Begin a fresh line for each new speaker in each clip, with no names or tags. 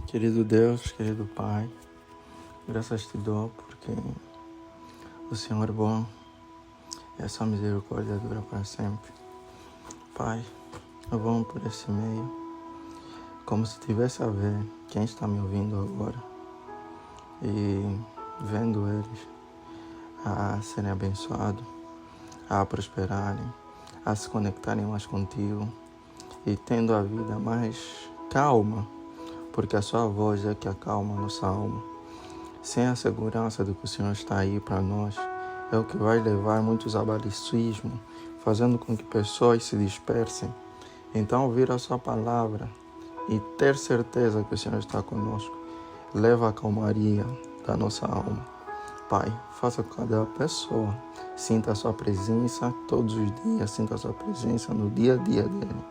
Querido Deus, querido Pai, graças te dou porque o Senhor é bom e a sua misericórdia dura para sempre. Pai, eu vou por esse meio, como se tivesse a ver quem está me ouvindo agora e vendo eles a serem abençoados, a prosperarem, a se conectarem mais contigo e tendo a vida mais calma, porque a sua voz é que acalma a nossa alma. Sem a segurança de que o Senhor está aí para nós, é o que vai levar muitos abalicismos, fazendo com que pessoas se dispersem. Então, ouvir a sua palavra e ter certeza que o Senhor está conosco, leva a calmaria da nossa alma. Pai, faça que cada pessoa sinta a sua presença todos os dias, sinta a sua presença no dia a dia dele,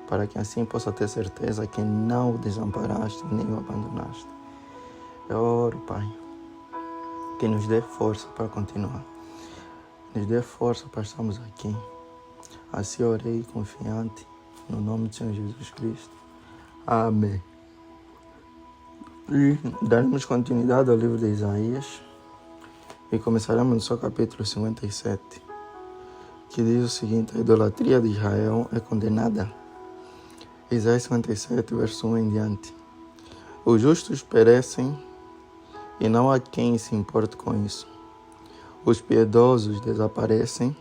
para que assim possa ter certeza que não o desamparaste nem o abandonaste. Eu oro, Pai, que nos dê força para continuar, nos dê força para estarmos aqui. Assim orei confiante, no nome do Senhor Jesus Cristo. Amém. E daremos continuidade ao livro de Isaías e começaremos no seu capítulo 57, que diz o seguinte: a idolatria de Israel é condenada. Isaías 57, verso 1 em diante. Os justos perecem e não há quem se importe com isso. Os piedosos desaparecem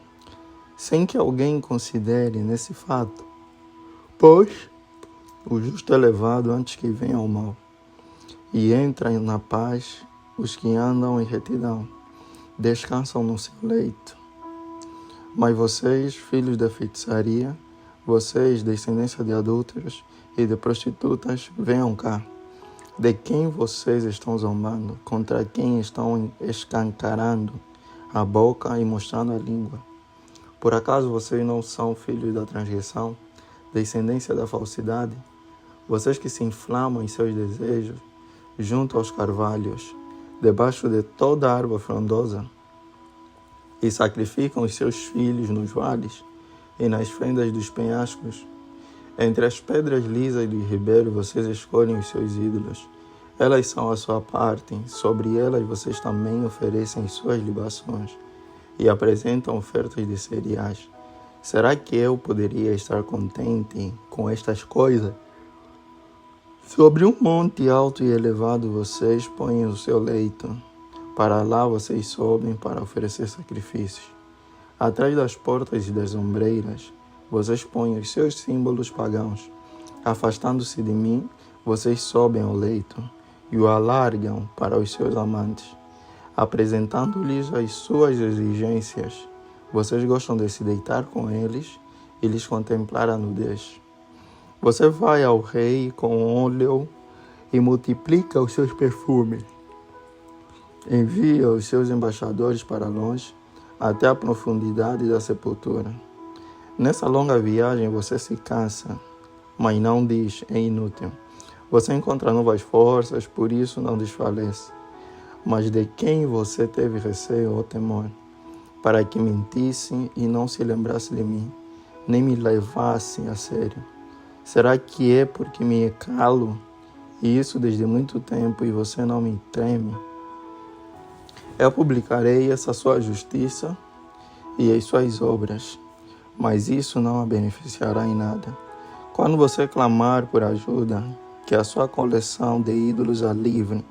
sem que alguém considere nesse fato, pois o justo é levado antes que venha o mal, e entram na paz os que andam em retidão, descansam no seu leito. Mas vocês, filhos da feitiçaria, vocês, descendência de adúlteros e de prostitutas, venham cá. De quem vocês estão zombando? Contra quem estão escancarando a boca e mostrando a língua? Por acaso vocês não são filhos da transgressão, descendência da falsidade? Vocês que se inflamam em seus desejos, junto aos carvalhos, debaixo de toda árvore frondosa, e sacrificam os seus filhos nos vales e nas fendas dos penhascos. Entre as pedras lisas do ribeiro vocês escolhem os seus ídolos. Elas são a sua parte, sobre elas vocês também oferecem suas libações e apresentam ofertas de cereais. Será que eu poderia estar contente com estas coisas? Sobre um monte alto e elevado vocês põem o seu leito. Para lá vocês sobem para oferecer sacrifícios. Atrás das portas e das ombreiras, vocês põem os seus símbolos pagãos. Afastando-se de mim, vocês sobem ao leito e o alargam para os seus amantes, apresentando-lhes as suas exigências. Vocês gostam de se deitar com eles e lhes contemplar a nudez. Você vai ao rei com óleo e multiplica os seus perfumes. Envia os seus embaixadores para longe, até a profundidade da sepultura. Nessa longa viagem você se cansa, mas não diz, é inútil. Você encontra novas forças, por isso não desfalece. Mas de quem você teve receio ou temor? Para que mentisse e não se lembrasse de mim, nem me levasse a sério. Será que é porque me calo, e isso desde muito tempo, e você não me treme? Eu publicarei essa sua justiça e as suas obras, mas isso não a beneficiará em nada. Quando você clamar por ajuda, que a sua coleção de ídolos a livre,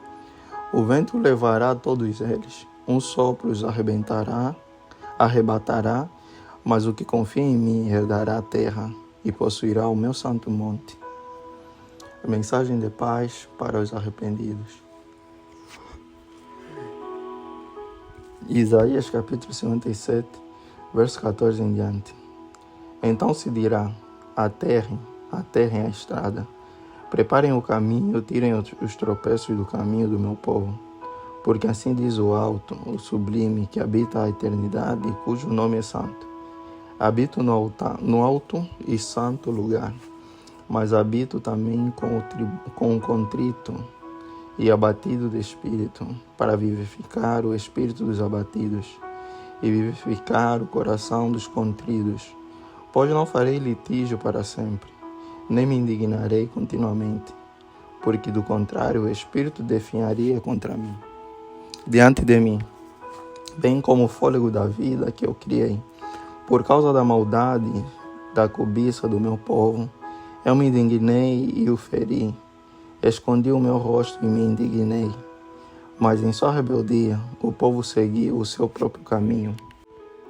o vento levará todos eles, um sopro os arrebatará, mas o que confia em mim herdará a terra e possuirá o meu santo monte. A mensagem de paz para os arrependidos. Isaías capítulo 57, verso 14 em diante. Então se dirá: aterrem a estrada, preparem o caminho, tirem os tropeços do caminho do meu povo. Porque assim diz o alto, o sublime, que habita a eternidade e cujo nome é santo. Habito no alto e santo lugar, mas habito também com o contrito e abatido de espírito, para vivificar o espírito dos abatidos e vivificar o coração dos contridos. Pois não farei litígio para sempre, nem me indignarei continuamente. porque do contrário o Espírito definharia contra mim, diante de mim, bem como o fôlego da vida que eu criei. Por causa da maldade, da cobiça do meu povo, eu me indignei e o feri. Escondi o meu rosto e me indignei. Mas em sua rebeldia, o povo seguiu o seu próprio caminho.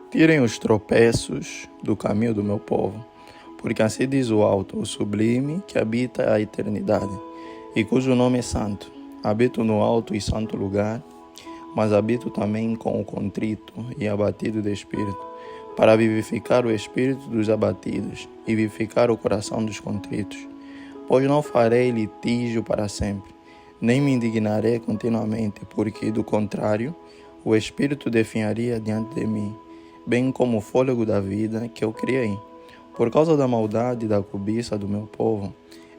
Tirem os tropeços do caminho do meu povo, porque assim diz o alto, o sublime, que habita a eternidade, e cujo nome é santo. Habito no alto e santo lugar, mas habito também com o contrito e abatido de espírito, para vivificar o espírito dos abatidos e vivificar o coração dos contritos. Pois não farei litígio para sempre, nem me indignarei continuamente, porque, do contrário, o Espírito definharia diante de mim, bem como o fôlego da vida que eu criei. Por causa da maldade e da cobiça do meu povo,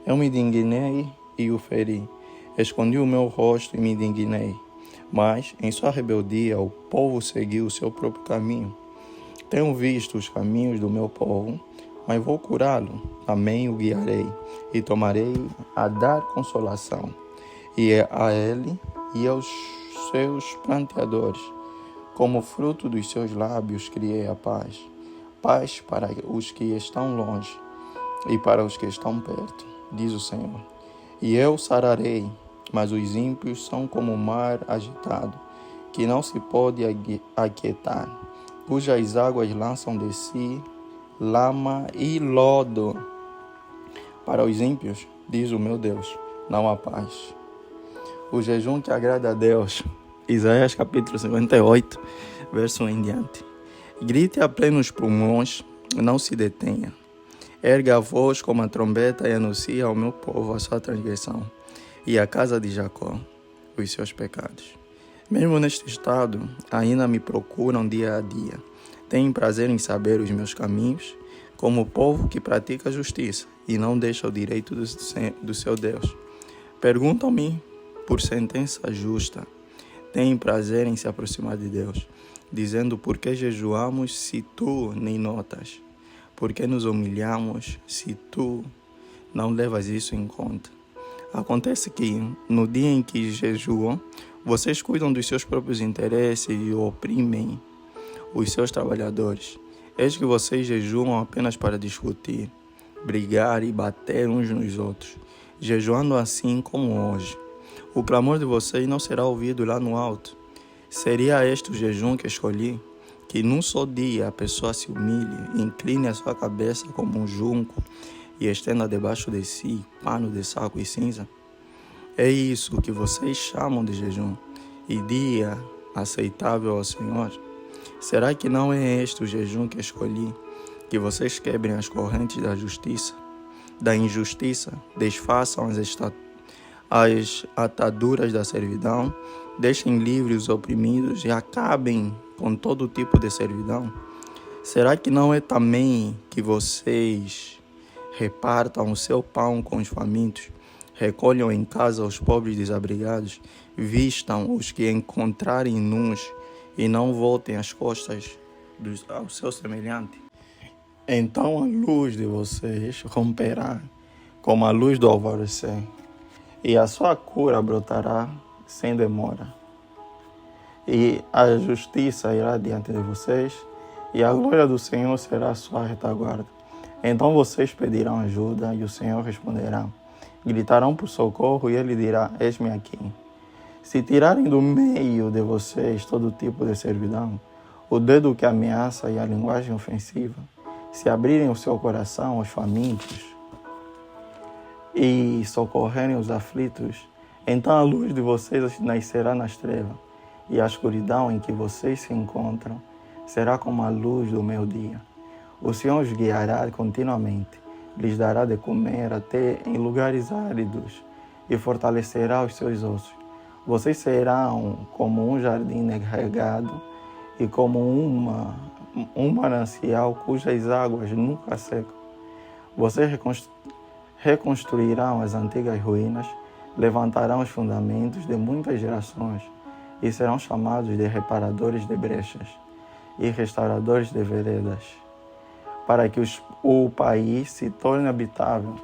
eu me indignei e o feri. Escondi o meu rosto e me indignei. Mas, em sua rebeldia, o povo seguiu o seu próprio caminho. Tenho visto os caminhos do meu povo, mas vou curá-lo. Também o guiarei e tomarei a dar consolação. E a ele e aos seus planteadores, como fruto dos seus lábios, criei a paz. Paz para os que estão longe e para os que estão perto, diz o Senhor. E eu sararei, mas os ímpios são como o mar agitado, que não se pode aquietar, cujas águas lançam de si lama e lodo. Para os ímpios, diz o meu Deus, não há paz. O jejum que agrada a Deus. Isaías capítulo 58, verso 1 em diante. Grite a plenos pulmões, não se detenha. Erga a voz como a trombeta e anuncie ao meu povo a sua transgressão, e à casa de Jacó os seus pecados. Mesmo neste estado, ainda me procuram dia a dia. Têm prazer em saber os meus caminhos, como o povo que pratica a justiça e não deixa o direito do seu Deus. Perguntam-me por sentença justa. Têm prazer em se aproximar de Deus, dizendo: por que jejuamos se tu nem notas? Por que nos humilhamos se tu não levas isso em conta? Acontece que, no dia em que jejuam, vocês cuidam dos seus próprios interesses e oprimem os seus trabalhadores. Eis que vocês jejuam apenas para discutir, brigar e bater uns nos outros, jejuando assim como hoje. O clamor de vocês não será ouvido lá no alto. Seria este o jejum que escolhi? Que num só dia a pessoa se humilhe, incline a sua cabeça como um junco e estenda debaixo de si pano de saco e cinza? É isso que vocês chamam de jejum e dia aceitável ao Senhor? Será que não é este o jejum que escolhi? Que vocês quebrem as correntes da justiça, da injustiça, desfaçam as ataduras da servidão, deixem livres os oprimidos e acabem com todo tipo de servidão? Será que não é também que vocês repartam o seu pão com os famintos, recolham em casa os pobres desabrigados, vistam os que encontrarem nus e não voltem as costas ao seu semelhante? Então a luz de vocês romperá como a luz do alvorecer, e a sua cura brotará sem demora. E a justiça irá diante de vocês, e a glória do Senhor será a sua retaguarda. Então vocês pedirão ajuda, e o Senhor responderá. Gritarão por socorro, e Ele dirá: eis-me aqui. Se tirarem do meio de vocês todo tipo de servidão, o dedo que ameaça e a linguagem ofensiva, se abrirem o seu coração aos famintos e socorrerem os aflitos, então a luz de vocês nascerá nas trevas, e a escuridão em que vocês se encontram será como a luz do meio-dia. O Senhor os guiará continuamente, lhes dará de comer até em lugares áridos e fortalecerá os seus ossos. Vocês serão como um jardim regado e como um manancial cujas águas nunca secam. Vocês reconstruirão as antigas ruínas, levantarão os fundamentos de muitas gerações e serão chamados de reparadores de brechas e restauradores de veredas, para que o país se torne habitável.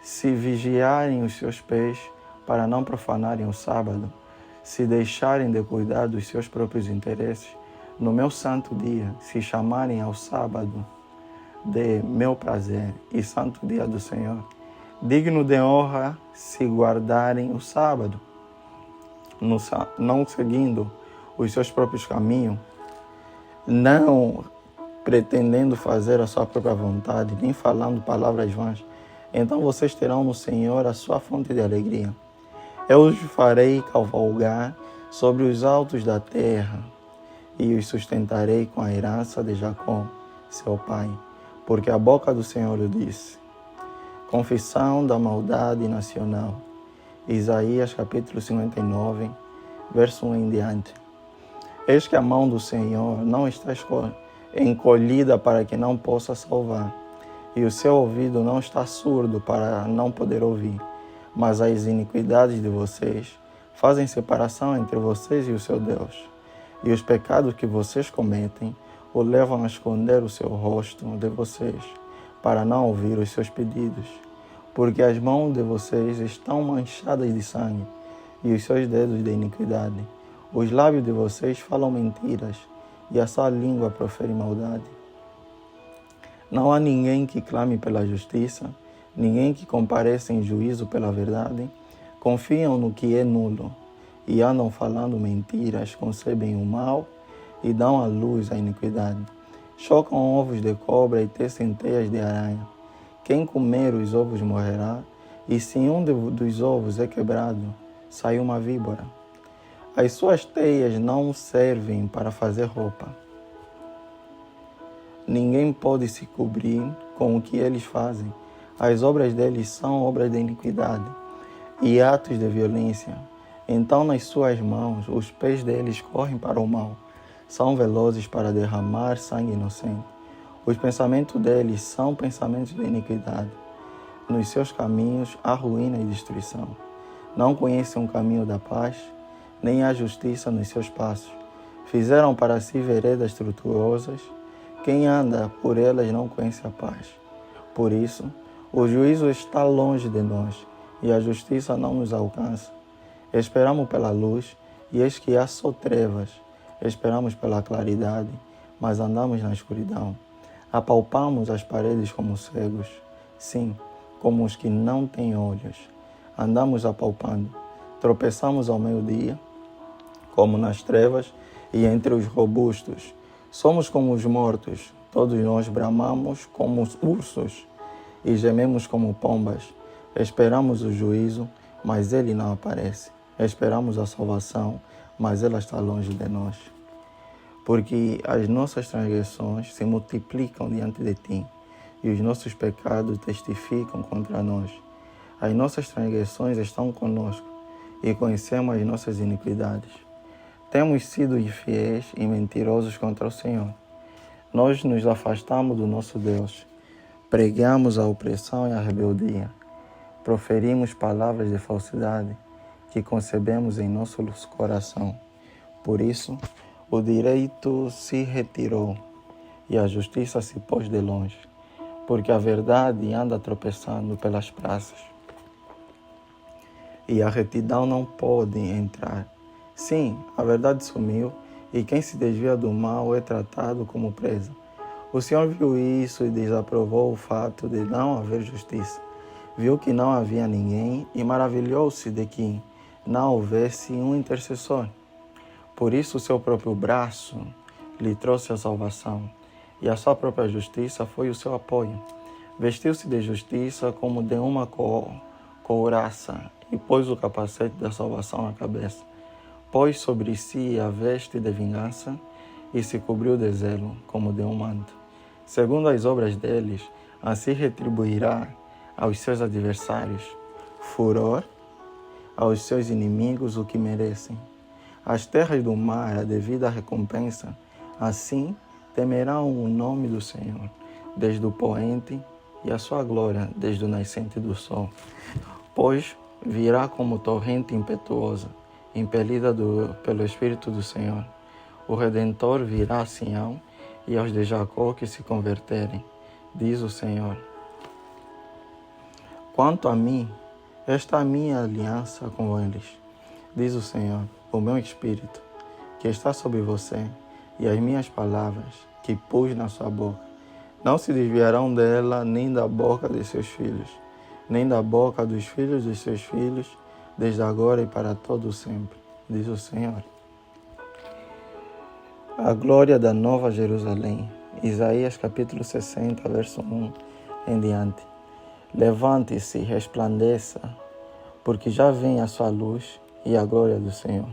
se vigiarem os seus pés para não profanarem o sábado, se deixarem de cuidar dos seus próprios interesses, no meu santo dia, se chamarem ao sábado de meu prazer e santo dia do Senhor, digno de honra se guardarem o sábado, não seguindo os seus próprios caminhos, não pretendendo fazer a sua própria vontade, nem falando palavras vãs, então vocês terão no Senhor a sua fonte de alegria. Eu os farei cavalgar sobre os altos da terra e os sustentarei com a herança de Jacó, seu pai, porque a boca do Senhor o disse. Confissão da maldade nacional. Isaías capítulo 59, verso 1 em diante. Eis que a mão do Senhor não está encolhida para que não possa salvar, e o seu ouvido não está surdo para não poder ouvir, mas as iniquidades de vocês fazem separação entre vocês e o seu Deus, e os pecados que vocês cometem o levam a esconder o seu rosto de vocês, para não ouvir os seus pedidos, porque as mãos de vocês estão manchadas de sangue, e os seus dedos de iniquidade. Os lábios de vocês falam mentiras, e a sua língua profere maldade. Não há ninguém que clame pela justiça, ninguém que compareça em juízo pela verdade. Confiam no que é nulo, e andam falando mentiras, concebem o mal e dão à luz a iniquidade. Chocam ovos de cobra e tecem teias de aranha. Quem comer os ovos morrerá, e se um dos ovos é quebrado, sai uma víbora. As suas teias não servem para fazer roupa. Ninguém pode se cobrir com o que eles fazem. As obras deles são obras de iniquidade e atos de violência. Então nas suas mãos os pés deles correm para o mal. São velozes para derramar sangue inocente. Os pensamentos deles são pensamentos de iniquidade. Nos seus caminhos há ruína e destruição. Não conhecem o caminho da paz, nem a justiça nos seus passos. Fizeram para si veredas tortuosas. Quem anda por elas não conhece a paz. Por isso, o juízo está longe de nós, e a justiça não nos alcança. Esperamos pela luz, e eis que há só trevas. Esperamos pela claridade, mas andamos na escuridão. Apalpamos as paredes como cegos, sim, como os que não têm olhos. Andamos apalpando. Tropeçamos ao meio-dia, como nas trevas e entre os robustos. Somos como os mortos, todos nós bramamos como os ursos e gememos como pombas. Esperamos o juízo, mas ele não aparece. Esperamos a salvação, mas ela está longe de nós. Porque as nossas transgressões se multiplicam diante de ti, e os nossos pecados testificam contra nós. As nossas transgressões estão conosco, e conhecemos as nossas iniquidades. Temos sido infiéis e mentirosos contra o Senhor. Nós nos afastamos do nosso Deus, pregamos a opressão e a rebeldia, proferimos palavras de falsidade que concebemos em nosso coração. Por isso, o direito se retirou e a justiça se pôs de longe, porque a verdade anda tropeçando pelas praças e a retidão não pode entrar. Sim, a verdade sumiu, e quem se desvia do mal é tratado como presa. O Senhor viu isso e desaprovou o fato de não haver justiça. Viu que não havia ninguém e maravilhou-se de que não houvesse um intercessor. Por isso o seu próprio braço lhe trouxe a salvação, e a sua própria justiça foi o seu apoio. Vestiu-se de justiça como de uma couraça e pôs o capacete da salvação na cabeça. Pôs sobre si a veste de vingança e se cobriu de zelo como de um manto. Segundo as obras deles, assim retribuirá aos seus adversários furor, aos seus inimigos o que merecem. As terras do mar, a devida recompensa, assim temerão o nome do Senhor, desde o poente, e a sua glória desde o nascente do sol. Pois virá como torrente impetuosa, impelida pelo Espírito do Senhor. O Redentor virá a Sião e aos de Jacó que se converterem, diz o Senhor. Quanto a mim, esta é a minha aliança com eles, diz o Senhor, o meu Espírito, que está sobre você, e as minhas palavras, que pus na sua boca, não se desviarão dela, nem da boca de seus filhos, nem da boca dos seus filhos, desde agora e para todo sempre, diz o Senhor. A glória da Nova Jerusalém. Isaías capítulo 60, verso 1 em diante. Levante-se, resplandeça, porque já vem a sua luz e a glória do Senhor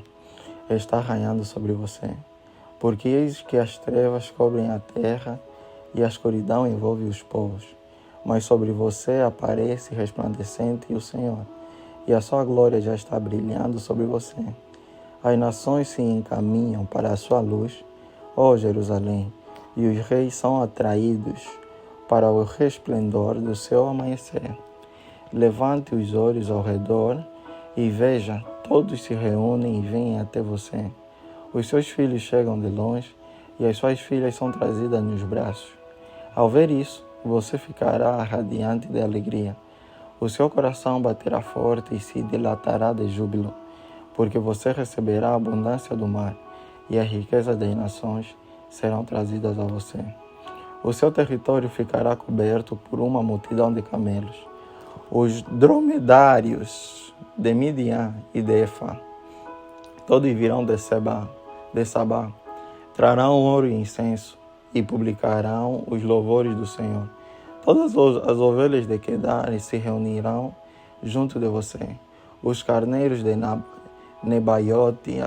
está raiando sobre você. Porque eis que as trevas cobrem a terra e a escuridão envolve os povos. Mas sobre você aparece resplandecente o Senhor, e a sua glória já está brilhando sobre você. As nações se encaminham para a sua luz, ó Jerusalém, e os reis são atraídos para o resplendor do seu amanhecer. Levante os olhos ao redor e veja, todos se reúnem e vêm até você. Os seus filhos chegam de longe e as suas filhas são trazidas nos braços. Ao ver isso, você ficará radiante de alegria. O seu coração baterá forte e se dilatará de júbilo, porque você receberá a abundância do mar e a riqueza das nações serão trazidas a você. O seu território ficará coberto por uma multidão de camelos. Os dromedários de Midian e de Efá, todos virão de Sabá, trarão ouro e incenso e publicarão os louvores do Senhor. Todas as ovelhas de Quedar se reunirão junto de você. Os carneiros de Nebaiote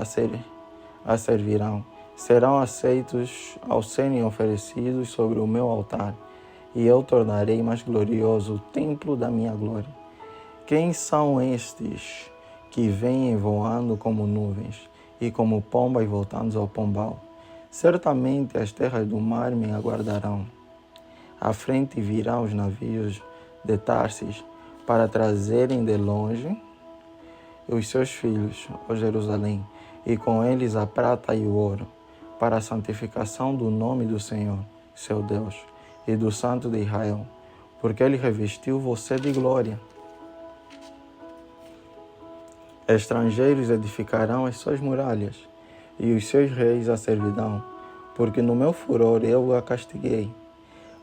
a servirão. Serão aceitos ao serem oferecidos sobre o meu altar, e eu tornarei mais glorioso o templo da minha glória. Quem são estes que vêm voando como nuvens e como pombas voltando ao pombal? Certamente as terras do mar me aguardarão. À frente virão os navios de Tarsis para trazerem de longe os seus filhos, ó Jerusalém, e com eles a prata e o ouro, para a santificação do nome do Senhor, seu Deus, e do Santo de Israel, porque ele revestiu você de glória. Estrangeiros edificarão as suas muralhas, e os seus reis a servirão, porque no meu furor eu a castiguei,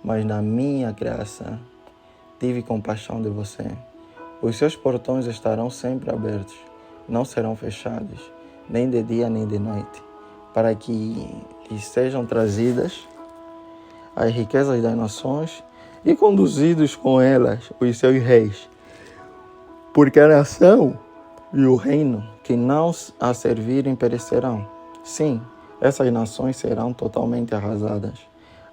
mas na minha graça tive compaixão de você. Os seus portões estarão sempre abertos, não serão fechados, nem de dia nem de noite, para que lhes sejam trazidas as riquezas das nações e conduzidos com elas os seus reis. Porque a nação e o reino que não a servirem perecerão. Sim, essas nações serão totalmente arrasadas.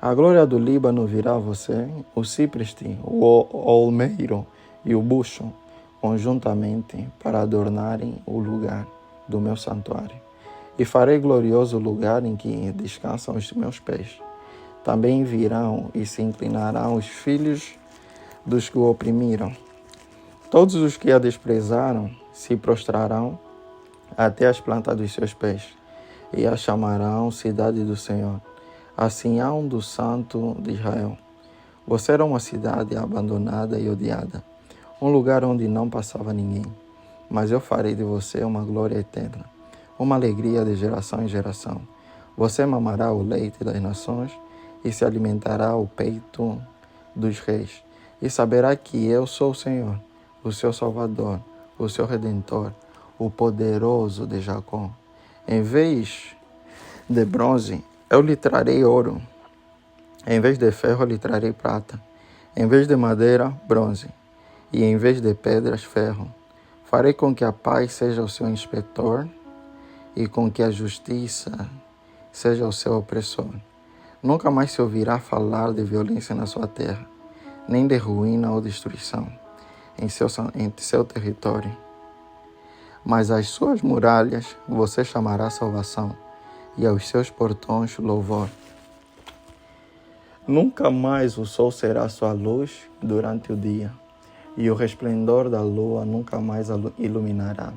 A glória do Líbano virá a você, o cipreste, o olmeiro e o bucho, conjuntamente para adornarem o lugar do meu santuário. E farei glorioso o lugar em que descansam os meus pés. Também virão e se inclinarão os filhos dos que o oprimiram. Todos os que a desprezaram se prostrarão até as plantas dos seus pés, e a chamarão cidade do Senhor, a Sião do Santo de Israel. Você era uma cidade abandonada e odiada, um lugar onde não passava ninguém. Mas eu farei de você uma glória eterna, uma alegria de geração em geração. Você mamará o leite das nações e se alimentará o peito dos reis, e saberá que eu sou o Senhor, o seu Salvador, o seu Redentor, o poderoso de Jacó. Em vez de bronze, eu lhe trarei ouro. Em vez de ferro, eu lhe trarei prata. Em vez de madeira, bronze. E em vez de pedras, ferro. Farei com que a paz seja o seu inspetor e com que a justiça seja o seu opressor. Nunca mais se ouvirá falar de violência na sua terra, nem de ruína ou destruição em seu território. Mas às suas muralhas você chamará salvação, e aos seus portões louvor. Nunca mais o sol será sua luz durante o dia, e o resplendor da lua nunca mais iluminará.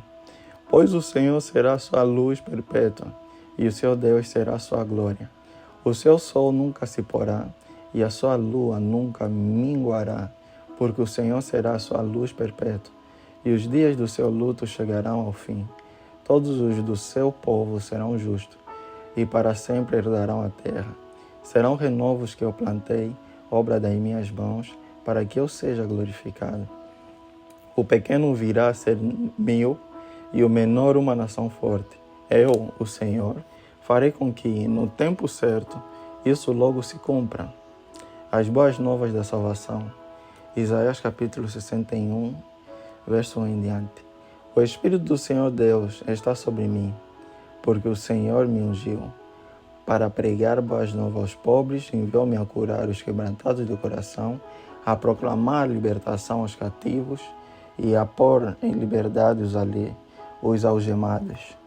Pois o Senhor será sua luz perpétua, e o seu Deus será sua glória. O seu sol nunca se porá, e a sua lua nunca minguará, porque o Senhor será a sua luz perpétua, e os dias do seu luto chegarão ao fim. Todos os do seu povo serão justos, e para sempre herdarão a terra. Serão renovos que eu plantei, obra das minhas mãos, para que eu seja glorificado. O pequeno virá a ser mil, e o menor uma nação forte. Eu, o Senhor, farei com que, no tempo certo, isso logo se cumpra. As boas novas da salvação. Isaías capítulo 61, verso 1 em diante. O Espírito do Senhor Deus está sobre mim, porque o Senhor me ungiu para pregar boas novas aos pobres, enviou-me a curar os quebrantados do coração, a proclamar libertação aos cativos e a pôr em liberdade os algemados,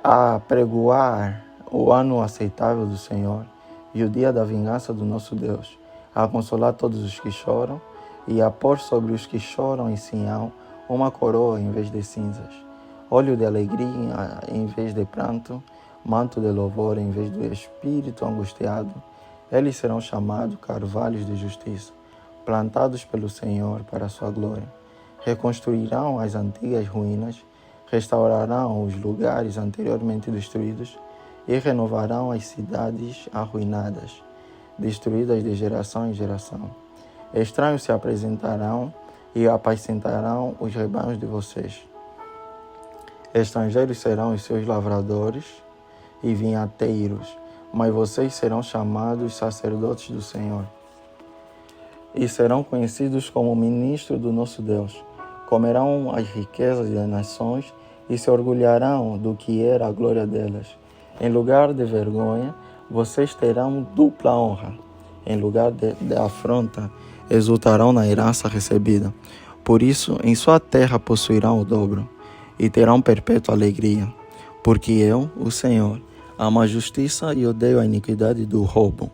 a pregoar o ano aceitável do Senhor e o dia da vingança do nosso Deus, a consolar todos os que choram e a pôr sobre os que choram em Sião uma coroa em vez de cinzas, óleo de alegria em vez de pranto, manto de louvor em vez do espírito angustiado. Eles serão chamados carvalhos de justiça, plantados pelo Senhor para a sua glória. Reconstruirão as antigas ruínas, restaurarão os lugares anteriormente destruídos e renovarão as cidades arruinadas, destruídas de geração em geração. Estranhos se apresentarão e apacentarão os rebanhos de vocês. Estrangeiros serão os seus lavradores e vinhateiros, mas vocês serão chamados sacerdotes do Senhor e serão conhecidos como ministros do nosso Deus. Comerão as riquezas das nações e se orgulharão do que era a glória delas. Em lugar de vergonha, vocês terão dupla honra. Em lugar de afronta, exultarão na herança recebida. Por isso, em sua terra possuirão o dobro e terão perpétua alegria. Porque eu, o Senhor, amo a justiça e odeio a iniquidade do roubo.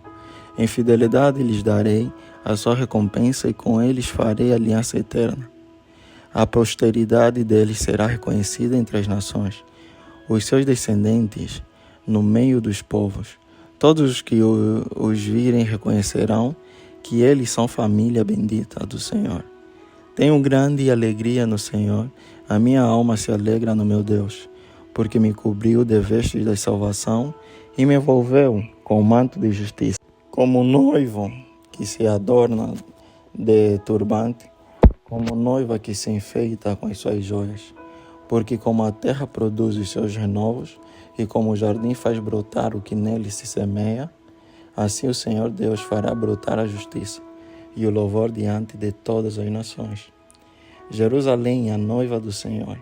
Em fidelidade lhes darei a sua recompensa e com eles farei aliança eterna. A posteridade deles será reconhecida entre as nações, os seus descendentes no meio dos povos. Todos os que os virem reconhecerão que eles são família bendita do Senhor. Tenho grande alegria no Senhor, a minha alma se alegra no meu Deus, porque me cobriu de vestes da salvação e me envolveu com o manto de justiça. Como noivo que se adorna de turbante, como noiva que se enfeita com as suas joias. Porque como a terra produz os seus renovos, e como o jardim faz brotar o que nele se semeia, assim o Senhor Deus fará brotar a justiça e o louvor diante de todas as nações. Jerusalém, a noiva do Senhor.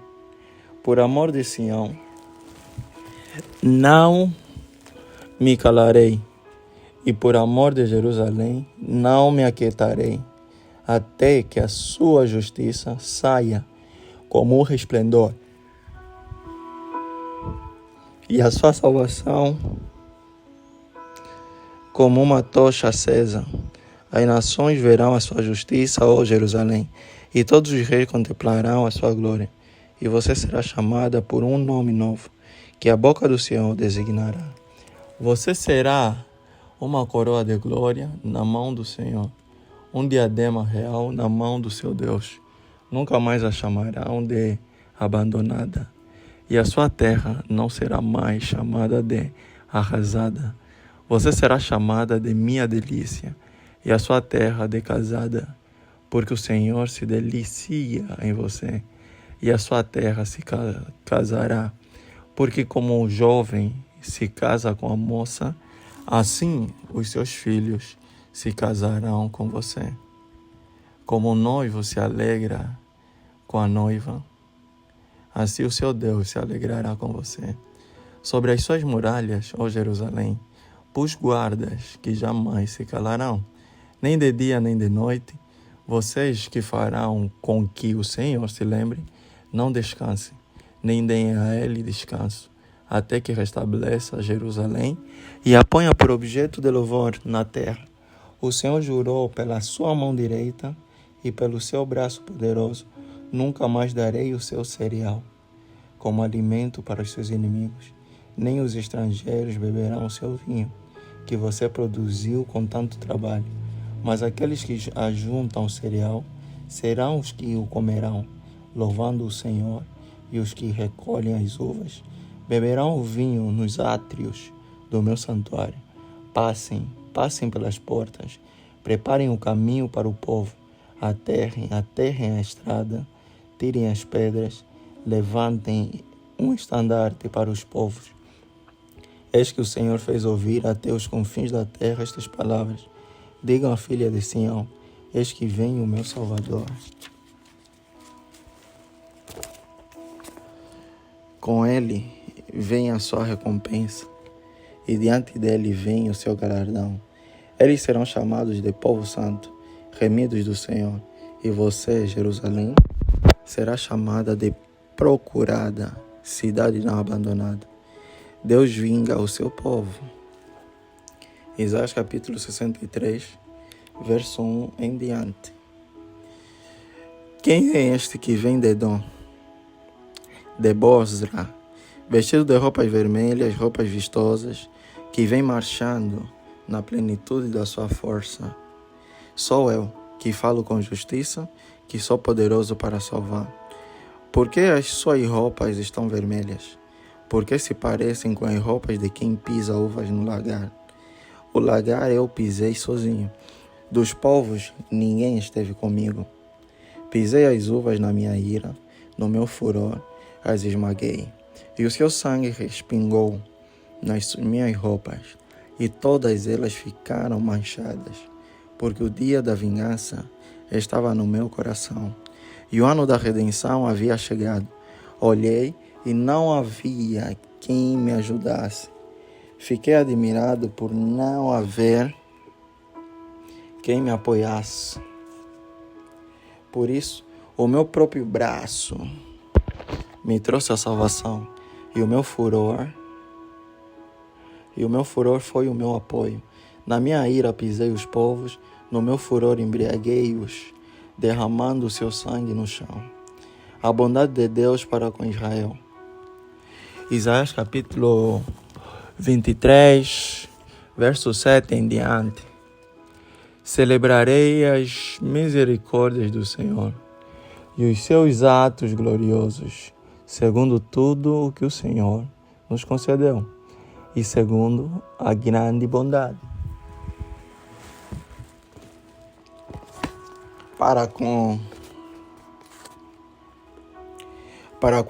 Por amor de Sião, não me calarei, e por amor de Jerusalém, não me aquietarei, até que a sua justiça saia como um resplendor, e a sua salvação como uma tocha acesa. As nações verão a sua justiça, ó Jerusalém, e todos os reis contemplarão a sua glória. E você será chamada por um nome novo, que a boca do Senhor designará. Você será uma coroa de glória na mão do Senhor, um diadema real na mão do seu Deus. Nunca mais a chamarão de abandonada, e a sua terra não será mais chamada de arrasada. Você será chamada de minha delícia, e a sua terra de casada, porque o Senhor se delicia em você, e a sua terra se casará, porque como o jovem se casa com a moça, assim os seus filhos se casarão com você. Como o noivo se alegra com a noiva, assim o seu Deus se alegrará com você. Sobre as suas muralhas, ó Jerusalém, pus guardas que jamais se calarão, nem de dia nem de noite. Vocês que farão com que o Senhor se lembre, não descansem, nem deem a ele descanso, até que restabeleça Jerusalém e a ponha por objeto de louvor na terra. O Senhor jurou pela sua mão direita e pelo seu braço poderoso, nunca mais darei o seu cereal como alimento para os seus inimigos, nem os estrangeiros beberão o seu vinho, que você produziu com tanto trabalho. Mas aqueles que ajuntam cereal serão os que o comerão, louvando o Senhor, e os que recolhem as uvas beberão o vinho nos átrios do meu santuário. Passem pelas portas, preparem o caminho para o povo, aterrem a estrada, tirem as pedras, levantem um estandarte para os povos. Eis que o Senhor fez ouvir até os confins da terra estas palavras. Digam à filha de Sião, eis que vem o meu Salvador. Com ele vem a sua recompensa, e diante dele vem o seu galardão. Eles serão chamados de povo santo, remidos do Senhor, e você, Jerusalém, será chamada de procurada, cidade não abandonada. Deus vinga o seu povo. Isaías capítulo 63, verso 1 em diante. Quem é este que vem de Edom, de Bosra, vestido de roupas vermelhas, roupas vistosas, que vem marchando na plenitude da sua força? Sou eu, que falo com justiça, que sou poderoso para salvar. Por que as suas roupas estão vermelhas? Porque se parecem com as roupas de quem pisa uvas no lagar. O lagar eu pisei sozinho. Dos povos ninguém esteve comigo. Pisei as uvas na minha ira, no meu furor as esmaguei. E o seu sangue respingou nas minhas roupas, e todas elas ficaram manchadas, porque o dia da vingança estava no meu coração, e o ano da redenção havia chegado. Olhei e não havia quem me ajudasse. Fiquei admirado por não haver quem me apoiasse. Por isso, o meu próprio braço me trouxe a salvação, e o meu furor foi o meu apoio. Na minha ira pisei os povos, no meu furor embriaguei-os, derramando o seu sangue no chão. A bondade de Deus para com Israel. Isaías capítulo 23, verso 7 em diante. Celebrarei as misericórdias do Senhor e os seus atos gloriosos, segundo tudo o que o Senhor nos concedeu e segundo a grande bondade. Para com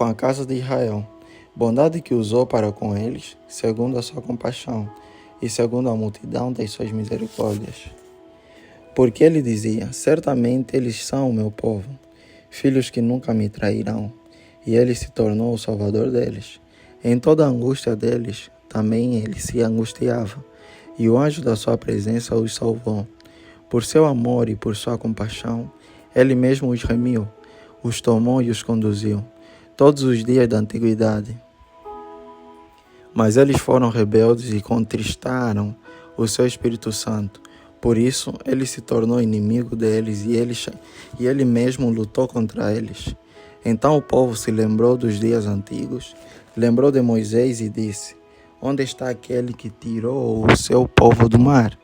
a casa de Israel, bondade que usou para com eles, segundo a sua compaixão e segundo a multidão das suas misericórdias. Porque ele dizia, certamente eles são o meu povo, filhos que nunca me trairão, e ele se tornou o salvador deles. Em toda a angústia deles, também ele se angustiava, e o anjo da sua presença os salvou. Por seu amor e por sua compaixão, ele mesmo os remiu, os tomou e os conduziu, todos os dias da antiguidade. Mas eles foram rebeldes e contristaram o seu Espírito Santo. Por isso, ele se tornou inimigo deles e ele mesmo lutou contra eles. Então o povo se lembrou dos dias antigos, lembrou de Moisés e disse, onde está aquele que tirou o seu povo do mar,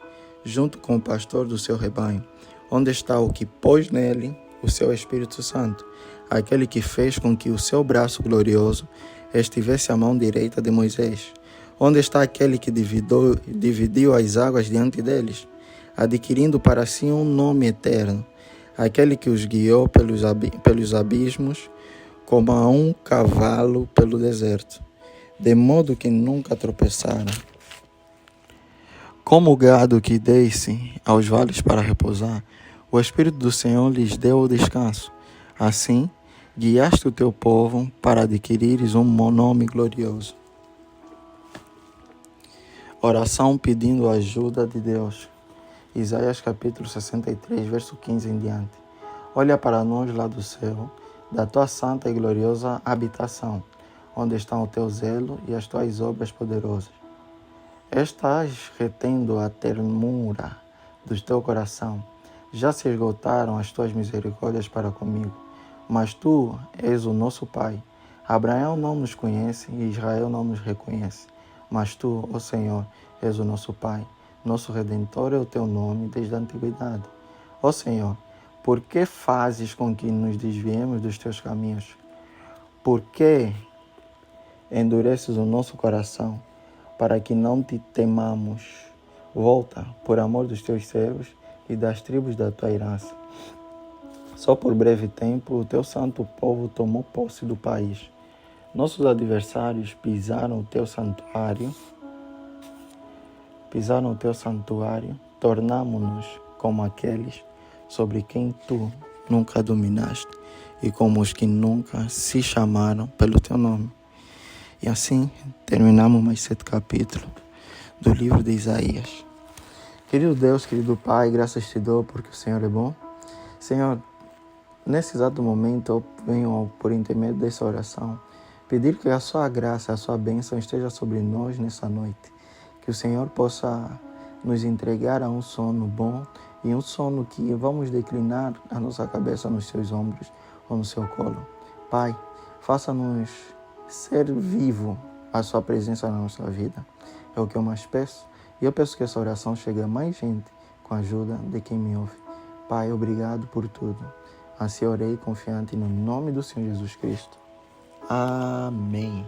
junto com o pastor do seu rebanho? Onde está o que pôs nele o seu Espírito Santo, aquele que fez com que o seu braço glorioso estivesse à mão direita de Moisés? Onde está aquele que dividiu as águas diante deles, adquirindo para si um nome eterno, aquele que os guiou pelos abismos, como a um cavalo pelo deserto, de modo que nunca tropeçaram? Como o gado que desce aos vales para repousar, o Espírito do Senhor lhes deu o descanso. Assim, guiaste o teu povo para adquirires um nome glorioso. Oração pedindo a ajuda de Deus. Isaías capítulo 63, verso 15 em diante. Olha para nós lá do céu, da tua santa e gloriosa habitação, onde estão o teu zelo e as tuas obras poderosas. Estás retendo a ternura do teu coração. Já se esgotaram as tuas misericórdias para comigo, mas tu és o nosso Pai. Abraão não nos conhece e Israel não nos reconhece, mas tu, ó Senhor, és o nosso Pai. Nosso Redentor é o teu nome desde a antiguidade. Ó Senhor, por que fazes com que nos desviemos dos teus caminhos? Por que endureces o nosso coração para que não te temamos? Volta, por amor dos teus servos e das tribos da tua herança. Só por breve tempo o teu santo povo tomou posse do país. Nossos adversários pisaram o teu santuário, tornamo-nos como aqueles sobre quem tu nunca dominaste e como os que nunca se chamaram pelo teu nome. E assim terminamos mais 7 capítulos do livro de Isaías. Querido Deus, querido Pai, graças te dou porque o Senhor é bom. Senhor, nesse exato momento eu venho por intermédio dessa oração pedir que a sua graça, a sua bênção esteja sobre nós nessa noite. Que o Senhor possa nos entregar a um sono bom e um sono que vamos declinar a nossa cabeça nos seus ombros ou no seu colo. Pai, faça-nos ser vivo a sua presença na nossa vida. É o que eu mais peço. E eu peço que essa oração chegue a mais gente com a ajuda de quem me ouve. Pai, obrigado por tudo. Assim orei confiante no nome do Senhor Jesus Cristo. Amém.